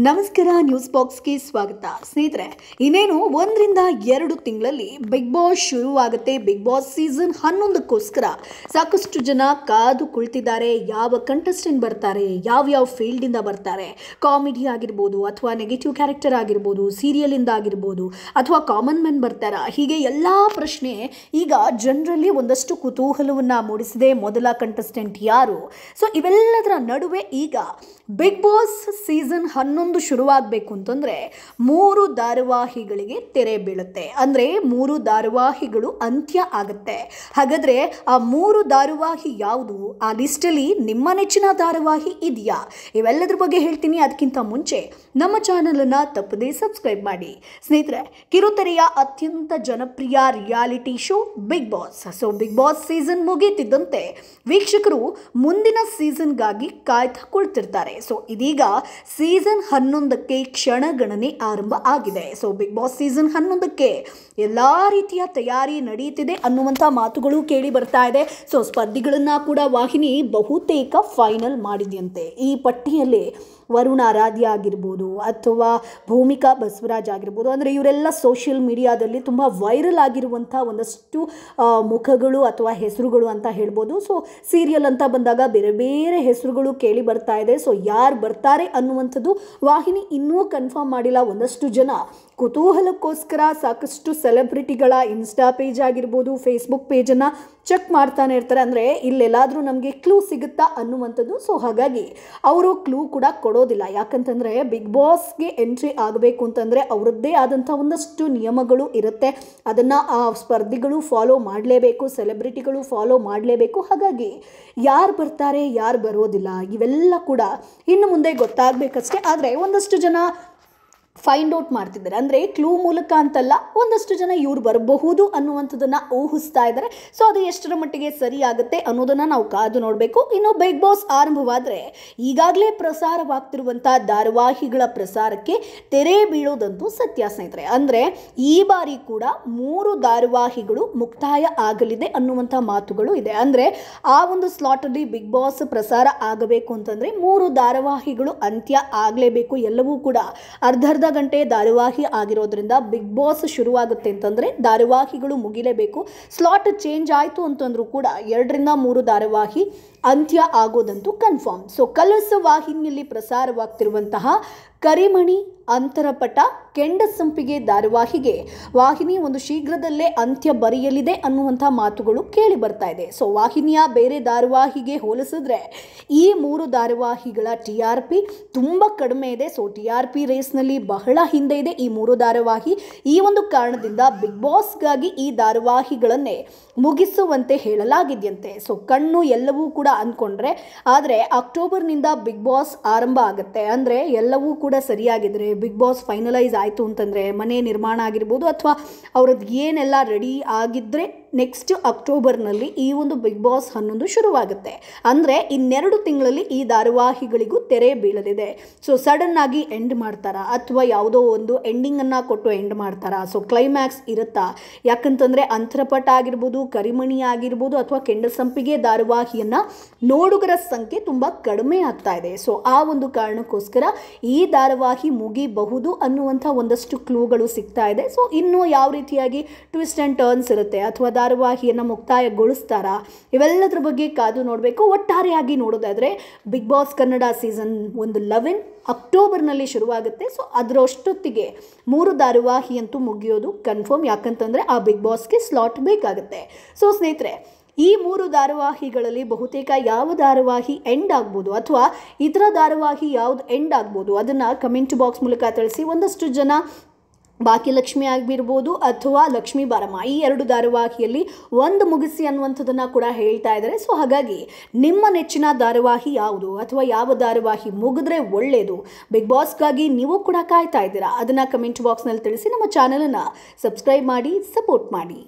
ನಮಸ್ಕಾರ ನ್ಯೂಸ್ ಬಾಕ್ಸ್ಗೆ ಸ್ವಾಗತ ಸ್ನೇಹಿತರೆ. ಇನ್ನೇನು 1-2 ತಿಂಗಳಲ್ಲಿ ಬಿಗ್ ಬಾಸ್ ಶುರುವಾಗುತ್ತೆ. ಬಿಗ್ ಬಾಸ್ ಸೀಸನ್ 11ಕ್ಕೋಸ್ಕರ ಸಾಕಷ್ಟು ಜನ ಕಾದು ಕುಳಿತಿದ್ದಾರೆ. ಯಾವ ಕಂಟೆಸ್ಟೆಂಟ್ ಬರ್ತಾರೆ, ಯಾವ ಫೀಲ್ಡಿಂದ ಬರ್ತಾರೆ, ಕಾಮಿಡಿ ಆಗಿರ್ಬೋದು ಅಥವಾ ನೆಗೆಟಿವ್ ಕ್ಯಾರೆಕ್ಟರ್ ಆಗಿರ್ಬೋದು, ಸೀರಿಯಲಿಂದ ಆಗಿರ್ಬೋದು ಅಥವಾ ಕಾಮನ್ ಮ್ಯಾನ್ ಬರ್ತಾರಾ, ಹೀಗೆ ಎಲ್ಲ ಪ್ರಶ್ನೆ ಈಗ ಜನರಲ್ಲಿ ಒಂದಷ್ಟು ಕುತೂಹಲವನ್ನು ಮೂಡಿಸಿದೆ. ಮೊದಲ ಕಂಟೆಸ್ಟೆಂಟ್ ಯಾರು? ಸೊ ಇವೆಲ್ಲದರ ನಡುವೆ ಈಗ ಬಿಗ್ ಬಾಸ್ ಸೀಸನ್ 11 ಶುರುವಾಗಬೇಕು ಅಂತಂದರೆ 3 ಧಾರಾವಾಹಿಗಳಿಗೆ ತೆರೆ ಬೀಳುತ್ತೆ. ಅಂದರೆ 3 ಧಾರಾವಾಹಿಗಳು ಅಂತ್ಯ ಆಗುತ್ತೆ. ಹಾಗಾದರೆ ಆ 3 ಧಾರಾವಾಹಿ ಯಾವುದು? ಆ ಲಿಸ್ಟಲ್ಲಿ ನಿಮ್ಮ ನೆಚ್ಚಿನ ಧಾರಾವಾಹಿ ಇದೆಯಾ? ಇವೆಲ್ಲದ್ರ ಬಗ್ಗೆ ಹೇಳ್ತೀನಿ. ಅದಕ್ಕಿಂತ ಮುಂಚೆ ನಮ್ಮ ಚಾನಲನ್ನು ತಪ್ಪದೇ ಸಬ್ಸ್ಕ್ರೈಬ್ ಮಾಡಿ. ಸ್ನೇಹಿತರೆ, ಕಿರುತೆರೆಯ ಅತ್ಯಂತ ಜನಪ್ರಿಯ reality show Bigg Boss. So Bigg Boss season ಮುಗೀತಿದ್ದಂತೆ ವೀಕ್ಷಕರು ಮುಂದಿನ ಸೀಸನ್ಗಾಗಿ ಕಾಯ್ತಾ ಕುಳಿತಿರ್ತಾರೆ. ಸೊ ಇದೀಗ ಸೀಸನ್ 11ಕ್ಕೆ ಕ್ಷಣಗಣನೆ ಆರಂಭ ಆಗಿದೆ. ಸೊ ಬಿಗ್ ಬಾಸ್ ಸೀಸನ್ 11ಕ್ಕೆ ಎಲ್ಲ ರೀತಿಯ ತಯಾರಿ ನಡೆಯುತ್ತಿದೆ ಅನ್ನುವಂಥ ಮಾತುಗಳು ಕೇಳಿ ಬರ್ತಾ ಇದೆ. ಸೊ ಸ್ಪರ್ಧಿಗಳನ್ನು ಕೂಡ ವಾಹಿನಿ ಬಹುತೇಕ ಫೈನಲ್ ಮಾಡಿದೆಯಂತೆ. ಈ ಪಟ್ಟಿಯಲ್ಲಿ ವರುಣ ಆರಾಧ್ಯ ಆಗಿರ್ಬೋದು ಅಥವಾ ಭೂಮಿಕಾ ಬಸವರಾಜ್ ಆಗಿರ್ಬೋದು, ಅಂದರೆ ಇವರೆಲ್ಲ ಸೋಷಿಯಲ್ ಮೀಡಿಯಾದಲ್ಲಿ ತುಂಬ ವೈರಲ್ ಆಗಿರುವಂಥ ಒಂದಷ್ಟು ಮುಖಗಳು ಅಥವಾ ಹೆಸರುಗಳು ಅಂತ ಹೇಳ್ಬೋದು. ಸೊ ಸೀರಿಯಲ್ ಅಂತ ಬಂದಾಗ ಬೇರೆ ಬೇರೆ ಹೆಸರುಗಳು ಕೇಳಿ ಬರ್ತಾ ಇದೆ. ಸೊ ಯಾರು ಬರ್ತಾರೆ ಅನ್ನುವಂಥದ್ದು ವಾಹಿನಿ ಇನ್ನೂ ಕನ್ಫರ್ಮ್ ಮಾಡಿಲ್ಲ. ಒಂದಷ್ಟು ಜನ ಕುತೂಹಲಕ್ಕೋಸ್ಕರ ಸಾಕಷ್ಟು ಸೆಲೆಬ್ರಿಟಿಗಳ ಇನ್ಸ್ಟಾ ಪೇಜ್ ಆಗಿರ್ಬೋದು, ಫೇಸ್ಬುಕ್ ಪೇಜನ್ನು ಚೆಕ್ ಮಾಡ್ತಾನೆ ಇರ್ತಾರೆ. ಅಂದರೆ ಇಲ್ಲೆಲ್ಲಾದರೂ ನಮಗೆ ಕ್ಲೂ ಸಿಗುತ್ತಾ ಅನ್ನುವಂಥದ್ದು. ಸೊ ಹಾಗಾಗಿ ಅವರು ಕ್ಲೂ ಕೂಡ ಕೊಡೋದಿಲ್ಲ. ಯಾಕಂತಂದರೆ ಬಿಗ್ ಬಾಸ್ಗೆ ಎಂಟ್ರಿ ಆಗಬೇಕು ಅಂತಂದರೆ ಅವರದ್ದೇ ಆದಂಥ ಒಂದಷ್ಟು ನಿಯಮಗಳು ಇರುತ್ತೆ. ಅದನ್ನು ಆ ಸ್ಪರ್ಧಿಗಳು ಫಾಲೋ ಮಾಡಲೇಬೇಕು, ಸೆಲೆಬ್ರಿಟಿಗಳು ಫಾಲೋ ಮಾಡಲೇಬೇಕು. ಹಾಗಾಗಿ ಯಾರು ಬರ್ತಾರೆ, ಯಾರು ಬರೋದಿಲ್ಲ, ಇವೆಲ್ಲ ಕೂಡ ಇನ್ನು ಮುಂದೆ ಗೊತ್ತಾಗಬೇಕಷ್ಟೇ. ಆದರೆ ಒಂದಷ್ಟು ಜನ ಫೈಂಡ್ ಔಟ್ ಮಾಡ್ತಿದ್ದಾರೆ. ಅಂದರೆ ಕ್ಲೂ ಮೂಲಕ ಅಂತಲ್ಲ, ಒಂದಷ್ಟು ಜನ ಇವ್ರು ಬರಬಹುದು ಅನ್ನುವಂಥದ್ದನ್ನು ಊಹಿಸ್ತಾ ಇದ್ದಾರೆ. ಸೊ ಅದು ಎಷ್ಟರ ಮಟ್ಟಿಗೆ ಸರಿ ಆಗುತ್ತೆ ಅನ್ನೋದನ್ನು ನಾವು ಕಾದು ನೋಡಬೇಕು. ಇನ್ನು ಬಿಗ್ ಬಾಸ್ ಆರಂಭವಾದರೆ ಈಗಾಗಲೇ ಪ್ರಸಾರವಾಗ್ತಿರುವಂಥ ಧಾರಾವಾಹಿಗಳ ಪ್ರಸಾರಕ್ಕೆ ತೆರೆ ಬೀಳೋದಂತೂ ಸತ್ಯ ಸ್ನೇಹಿತರೆ. ಅಂದರೆ ಈ ಬಾರಿ ಕೂಡ 3 ಧಾರಾವಾಹಿಗಳು ಮುಕ್ತಾಯ ಆಗಲಿದೆ ಅನ್ನುವಂಥ ಮಾತುಗಳು ಇದೆ. ಅಂದರೆ ಆ ಒಂದು ಸ್ಲಾಟಲ್ಲಿ ಬಿಗ್ ಬಾಸ್ ಪ್ರಸಾರ ಆಗಬೇಕು ಅಂತಂದರೆ 3 ಧಾರಾವಾಹಿಗಳು ಅಂತ್ಯ ಆಗಲೇಬೇಕು. ಎಲ್ಲವೂ ಕೂಡ ಅರ್ಧ ಗಂಟೆ ಧಾರಾವಾಹಿ ಆಗಿರೋದ್ರಿಂದ ಬಿಗ್ ಬಾಸ್ ಶುರುವಾಗುತ್ತೆ ಅಂತಂದರೆ ಧಾರಾವಾಹಿಗಳು ಮುಗಿಲೇಬೇಕು. ಸ್ಲಾಟ್ ಚೇಂಜ್ ಆಯಿತು ಅಂತಂದ್ರೂ ಕೂಡ 2-3 ಧಾರಾವಾಹಿ ಅಂತ್ಯ ಆಗೋದಂತೂ ಕನ್ಫರ್ಮ್. ಸೊ ಕಲರ್ಸ್ ವಾಹಿನಿಯಲ್ಲಿ ಪ್ರಸಾರವಾಗ್ತಿರುವಂತಹ ಕರಿಮಣಿ, ಅಂತರಪಟ, ಕೆಂಡಸಂಪಿಗೆ ಧಾರಾವಾಹಿಗೆ ವಾಹಿನಿ ಒಂದು ಶೀಘ್ರದಲ್ಲೇ ಅಂತ್ಯ ಬರೆಯಲಿದೆ ಅನ್ನುವಂಥ ಮಾತುಗಳು ಕೇಳಿ ಬರ್ತಾ ಇದೆ. ಸೊ ವಾಹಿನಿಯ ಬೇರೆ ಧಾರಾವಾಹಿಗೆ ಹೋಲಿಸಿದ್ರೆ ಈ 3 ಧಾರಾವಾಹಿಗಳ TRP ತುಂಬ ಕಡಿಮೆ ಇದೆ. ಸೊ TRP ರೇಸ್ನಲ್ಲಿ ಬಹಳ ಹಿಂದೆ ಇದೆ ಈ 3 ಧಾರಾವಾಹಿ. ಈ ಒಂದು ಕಾರಣದಿಂದ ಬಿಗ್ ಬಾಸ್ಗಾಗಿ ಈ ಧಾರಾವಾಹಿಗಳನ್ನೇ ಮುಗಿಸುವಂತೆ ಹೇಳಲಾಗಿದೆಯಂತೆ. ಸೊ ಕಣ್ಣು ಎಲ್ಲವೂ ಕೂಡ ಅಂದ್ಕೊಂಡ್ರೆ, ಆದರೆ ಅಕ್ಟೋಬರ್ನಿಂದ ಬಿಗ್ ಬಾಸ್ ಆರಂಭ ಆಗುತ್ತೆ. ಅಂದರೆ ಎಲ್ಲವೂ ಕೂಡ ಸರಿಯಾಗಿದ್ರೆ, ಬಿಗ್ ಬಾಸ್ ಫೈನಲೈಸ್ ಆಯಿತು ಅಂತಂದರೆ, ಮನೆ ನಿರ್ಮಾಣ ಆಗಿರ್ಬೋದು ಅಥವಾ ಅವ್ರದ್ದು ಏನೆಲ್ಲ ರೆಡಿ ಆಗಿದ್ದರೆ ನೆಕ್ಸ್ಟ್ ಅಕ್ಟೋಬರ್ನಲ್ಲಿ ಈ ಒಂದು ಬಿಗ್ ಬಾಸ್ 11 ಶುರುವಾಗುತ್ತೆ. ಅಂದರೆ 2 ತಿಂಗಳಲ್ಲಿ ಈ ಧಾರಾವಾಹಿಗಳಿಗೂ ತೆರೆ ಬೀಳಲಿದೆ. ಸೊ ಸಡನ್ ಆಗಿ ಎಂಡ್ ಮಾಡ್ತಾರಾ ಅಥವಾ ಯಾವುದೋ ಒಂದು ಎಂಡಿಂಗನ್ನು ಕೊಟ್ಟು ಎಂಡ್ ಮಾಡ್ತಾರಾ? ಸೊ ಕ್ಲೈಮ್ಯಾಕ್ಸ್ ಇರುತ್ತಾ? ಯಾಕಂತಂದರೆ ಅಂತರಪಟ ಆಗಿರ್ಬೋದು, ಕರಿಮಣಿ ಆಗಿರ್ಬೋದು ಅಥವಾ ಕೆಂಡಸಂಪಿಗೆ ಧಾರಾವಾಹಿಯನ್ನು ನೋಡುಗರ ಸಂಖ್ಯೆ ತುಂಬ ಕಡಿಮೆ ಆಗ್ತಾ ಇದೆ. ಸೊ ಆ ಒಂದು ಕಾರಣಕ್ಕೋಸ್ಕರ ಈ ಧಾರಾವಾಹಿ ಮುಗಿಬಹುದು ಅನ್ನುವಂಥ ಒಂದಷ್ಟು ಕ್ಲೂಗಳು ಸಿಗ್ತಾ ಇದೆ. ಸೊ ಇನ್ನು ಯಾವ ರೀತಿಯಾಗಿ ಟ್ವಿಸ್ಟ್ ಆ್ಯಂಡ್ ಟರ್ನ್ಸ್ ಇರುತ್ತೆ ಅಥವಾ ಧಾರಾವಾಹಿಯನ್ನು ಮುಕ್ತಾಯಗೊಳಿಸ್ತಾರಾ, ಇವೆಲ್ಲದರ ಬಗ್ಗೆ ಕಾದು ನೋಡಬೇಕು. ಒಟ್ಟಾರೆಯಾಗಿ ನೋಡೋದಾದರೆ ಬಿಗ್ ಬಾಸ್ ಕನ್ನಡ ಸೀಸನ್ 11 ಅಕ್ಟೋಬರ್ನಲ್ಲಿ ಶುರುವಾಗುತ್ತೆ. ಸೊ ಅದರಷ್ಟೊತ್ತಿಗೆ 3 ಧಾರಾವಾಹಿ ಅಂತೂ ಮುಗಿಯೋದು ಕನ್ಫರ್ಮ್. ಯಾಕಂತಂದರೆ ಆ ಬಿಗ್ ಬಾಸ್ಗೆ ಸ್ಲಾಟ್ ಬೇಕಾಗುತ್ತೆ. ಸೊ ಸ್ನೇಹಿತರೆ, ಈ 3 ಧಾರಾವಾಹಿಗಳಲ್ಲಿ ಬಹುತೇಕ ಯಾವ ಧಾರಾವಾಹಿ ಎಂಡ್ ಆಗ್ಬೋದು ಅಥವಾ ಇತರ ಧಾರಾವಾಹಿ ಯಾವುದು ಎಂಡ್ ಆಗ್ಬೋದು ಅದನ್ನು ಕಮೆಂಟ್ ಬಾಕ್ಸ್ ಮೂಲಕ ತಿಳಿಸಿ. ಒಂದಷ್ಟು ಜನ ಭಾಗ್ಯಲಕ್ಷ್ಮಿ ಆಗಿರ್ಬೋದು ಅಥವಾ ಲಕ್ಷ್ಮೀ ಬಾರಮ್ಮ, ಈ 2 ಧಾರಾವಾಹಿಯಲ್ಲಿ ಒಂದು ಮುಗಿಸಿ ಅನ್ನುವಂಥದ್ದನ್ನು ಕೂಡ ಹೇಳ್ತಾ ಇದ್ದಾರೆ. ಸೊ ಹಾಗಾಗಿ ನಿಮ್ಮ ನೆಚ್ಚಿನ ಧಾರಾವಾಹಿ ಯಾವುದು ಅಥವಾ ಯಾವ ಧಾರಾವಾಹಿ ಮುಗಿದ್ರೆ ಒಳ್ಳೆಯದು? ಬಿಗ್ ಬಾಸ್ಗಾಗಿ ನೀವು ಕೂಡ ಕಾಯ್ತಾ ಇದ್ದೀರಾ? ಅದನ್ನು ಕಮೆಂಟ್ ಬಾಕ್ಸ್ನಲ್ಲಿ ತಿಳಿಸಿ. ನಮ್ಮ ಚಾನಲನ್ನು ಸಬ್ಸ್ಕ್ರೈಬ್ ಮಾಡಿ, ಸಪೋರ್ಟ್ ಮಾಡಿ.